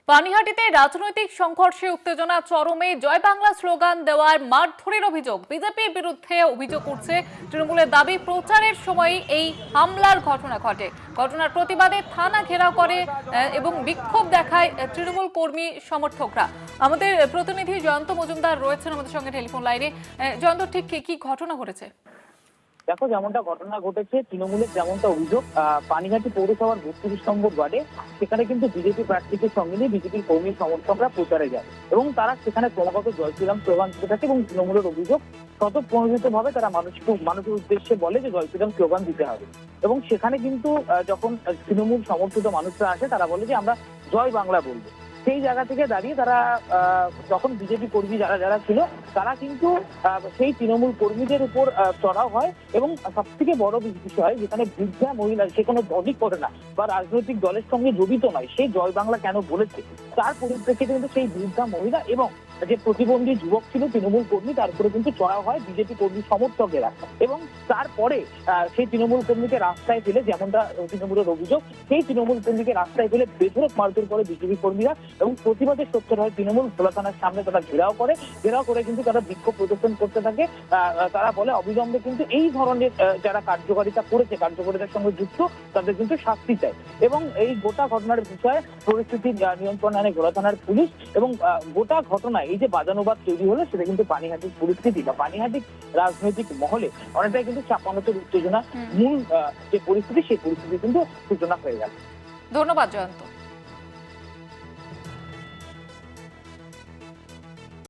পানিহাটিতে রাজনৈতিক সংঘর্ষে উত্তেজনা চরমে, জয় বাংলা স্লোগান দেওয়ার মারধরের অভিযোগ। বিজেপির বিরুদ্ধে অভিযোগ উঠছে। তৃণমূলের দাবি, প্রচারের সময় এই হামলার ঘটনা ঘটে। ঘটনার প্রতিবাদে থানা ঘেরাও করে এবং বিক্ষোভ দেখায় তৃণমূল কর্মী সমর্থকরা। আমাদের প্রতিনিধি জয়ন্ত মজুমদার রয়েছেন আমাদের সঙ্গে টেলিফোন লাইনে। জয়ন্ত, ঠিক কি ঘটনা ঘটেছে? দেখো, যেমনটা ঘটনা ঘটেছে, তৃণমূলের যেমনটা অভিযোগ, পানিহাটি পৌরসভার 32 নম্বর ওয়ার্ডে সেখানে কিন্তু বিজেপি প্রার্থীকে সঙ্গে নিয়ে বিজেপির কর্মী সমর্থকরা প্রচারে যায় এবং তারা সেখানে ক্রমাগত জয় শ্রীরাম স্লোগান দিতে থাকে এবং তৃণমূলের অভিযোগ স্বতঃপ্রণোদিত ভাবে তারা মানুষের উদ্দেশ্যে বলে যে জয় শ্রীরাম স্লোগান দিতে হবে। এবং সেখানে কিন্তু যখন তৃণমূল সমর্থিত মানুষরা আসে, তারা বলে যে আমরা জয় বাংলা বলবো। সেই জায়গা থেকে দাঁড়িয়ে তারা যখন বিজেপি কর্মী যারা ছিল, তারা কিন্তু সেই তৃণমূল কর্মীদের উপর চড়াও হয় এবং সব থেকে বড় বিষয়, যেখানে বৃদ্ধা মহিলা, সে কোনো দলই করে না বা রাজনৈতিক দলের সঙ্গে জড়িত নয়, সে জয় বাংলা কেন বলেছে, তার পরিপ্রেক্ষিতে কিন্তু সেই বৃদ্ধা মহিলা এবং যে প্রতিবন্ধী যুবক ছিল তৃণমূল কর্মী, তার উপরে কিন্তু চড়াও হয় বিজেপি কর্মী সমর্থকেরা। এবং তারপরে সেই তৃণমূল কর্মীকে রাস্তায় ফেলে, যেমনটা তৃণমূলের অভিযোগ, সেই তৃণমূল কর্মীকে রাস্তায় ফেলে বেধড়ক মারধর করে বিজেপি কর্মীরা এবং প্রতিবাদে সোচ্চার হয় তৃণমূল। ভোলা থানার সামনে তারা ঘেরাও করে কিন্তু তারা বিক্ষোভ প্রদর্শন করতে থাকে। তারা বলে অবিলম্বে কিন্তু এই ধরনের যারা কার্যকারিতার সঙ্গে যুক্ত, তাদের কিন্তু শাস্তি চাই। এবং এই গোটা ঘটনার বিষয়ে পরিস্থিতি নিয়ন্ত্রণে আনে ভোলা থানার পুলিশ। এবং গোটা ঘটনায় এই যে বাজানোবাদ তৈরি হলো, সেটা কিন্তু পানিহাটির পরিস্থিতি বা পানিহাটির রাজনৈতিক মহলে অনেকটাই কিন্তু চাপানোতের উত্তেজনা, মূল যে পরিস্থিতি, সেই পরিস্থিতি কিন্তু সূচনা হয়ে গেল। ধন্যবাদ জয়ন্ত।